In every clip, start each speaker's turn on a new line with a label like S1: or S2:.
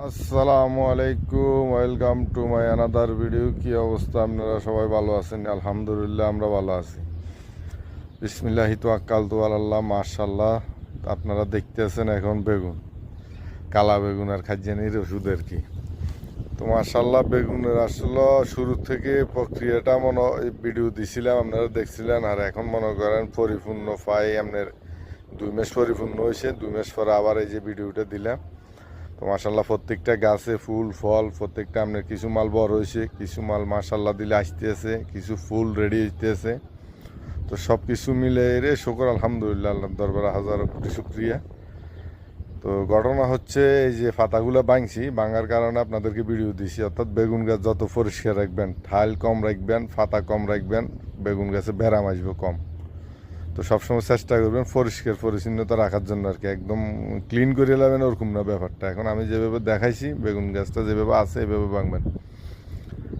S1: আসসালামু আলাইকুম, welcome to my another video. কি অবস্থা? আপনারা সবাই ভালো আছেন? আলহামদুলিল্লাহ, আমরা ভালো আছি। বিসমিল্লাহি তাওয়াক্কালতু আলাল্লাহ। মাশাআল্লাহ, আপনারা দেখতেছেন এখন বেগুন, কালা বেগুন আর খাদ্যানির ওষুধ আর কি। তো মাশাআল্লাহ, বেগুনের আসলে শুরু থেকে প্রক্রিয়াটা ভিডিও দিছিলাম, আপনারা দেখছিলেন। আর এখন মনে করেন পরিপূর্ণ পাই আপনার 2 মাস পরিপূর্ণ হয়েছে। 2 মাস পরে আবার এই যে ভিডিওটা দিলাম। তো মাশাল্লাহ, প্রত্যেকটা গাছে ফুল ফল, প্রত্যেকটা আপনার কিছু মাল বড় হয়েছে, কিছু মাল মাশাল্লাহ দিলে আসতেছে, কিছু ফুল রেডি হইতেছে। তো সব কিছু মিলে রে শুকর আলহামদুলিল্লাহ, আল্লাহর দরবারে হাজারো কোটি শুক্রিয়া। তো ঘটনা হচ্ছে, এই যে পাতাগুলো ভাঙার কারণে আপনাদেরকে ভিডিও দিছি। অর্থাৎ বেগুন গাছ যত পরিষ্কার রাখবেন, ঠাল কম রাখবেন, পাতা কম রাখবেন, বেগুন গাছে ব্যারাম আসবে কম। তো সবসময় চেষ্টা করবেন পরিষ্কার পরিচ্ছন্নতা রাখার জন্য আর কি। একদম ক্লিন করে নেবেন ওরকম না ব্যাপারটা। এখন আমি যেভাবে দেখাইছি, বেগুন গাছটা যেভাবে আছে এভাবে ভাঙবেন।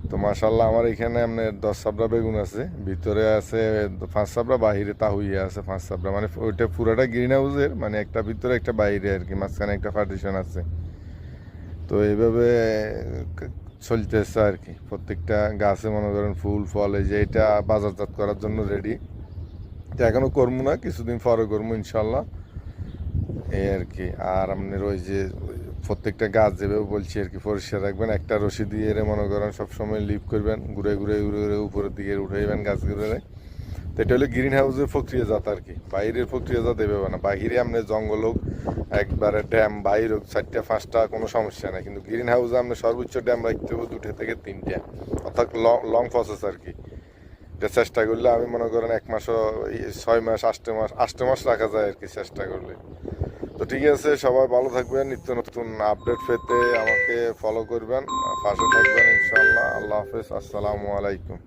S1: তো মাশাল্লাহ, আমার এখানে আপনার 10 সাবরা বেগুন আছে, ভিতরে আছে 5 সাবরা, বাহিরে তাহুইয়ে আছে 5 সাবরা। মানে ওইটা পুরাটা গ্রিন হাউসের, মানে একটা ভিতরে একটা বাইরে আর কি, মাঝখানে একটা পার্টিশন আছে। তো এইভাবে চলতেছে আর কি। প্রত্যেকটা গাছে মনে করেন ফুল ফল, এই যে এটা বাজারজাত করার জন্য রেডি। তো এখনো করবো না, কিছুদিন পরে করবো ইনশাল্লাহ, এই আর কি। আর আপনার ওই যে প্রত্যেকটা গাছ যেভাবে বলছি আর কি, পরিষ্কার রাখবেন। একটা রশি দিয়ে এর মনে করেন সবসময় লিপ করবেন, ঘুরে ঘুরে ঘুরে ঘুরে উপরের দিকে উঠাইবেন গাছগুলো। তো এটা হলো গ্রিন হাউসের প্রক্রিয়াজাত আর কি, বাইরের প্রক্রিয়াজাত এভাবে না। বাহিরে আপনার জঙ্গল হোক, একবারে ড্যাম বাইর হোক 4টা 5টা, কোনো সমস্যা নেই। কিন্তু গ্রিন হাউসে আপনার সর্বোচ্চ ড্যাম রাখতে হবে 2 থেকে 3টা, অর্থাৎ লং প্রসেস আর কি। এটা চেষ্টা করলে আমি মনে করেন 1 মাসও, 6 মাস, 8 মাস রাখা যায় আর কি, চেষ্টা করলে। তো ঠিক আছে, সবাই ভালো থাকবেন। নিত্য নতুন আপডেট পেতে আমাকে ফলো করবেন, পাশে থাকবেন ইনশাল্লাহ। আল্লাহ হাফেজ, আসসালামু আলাইকুম।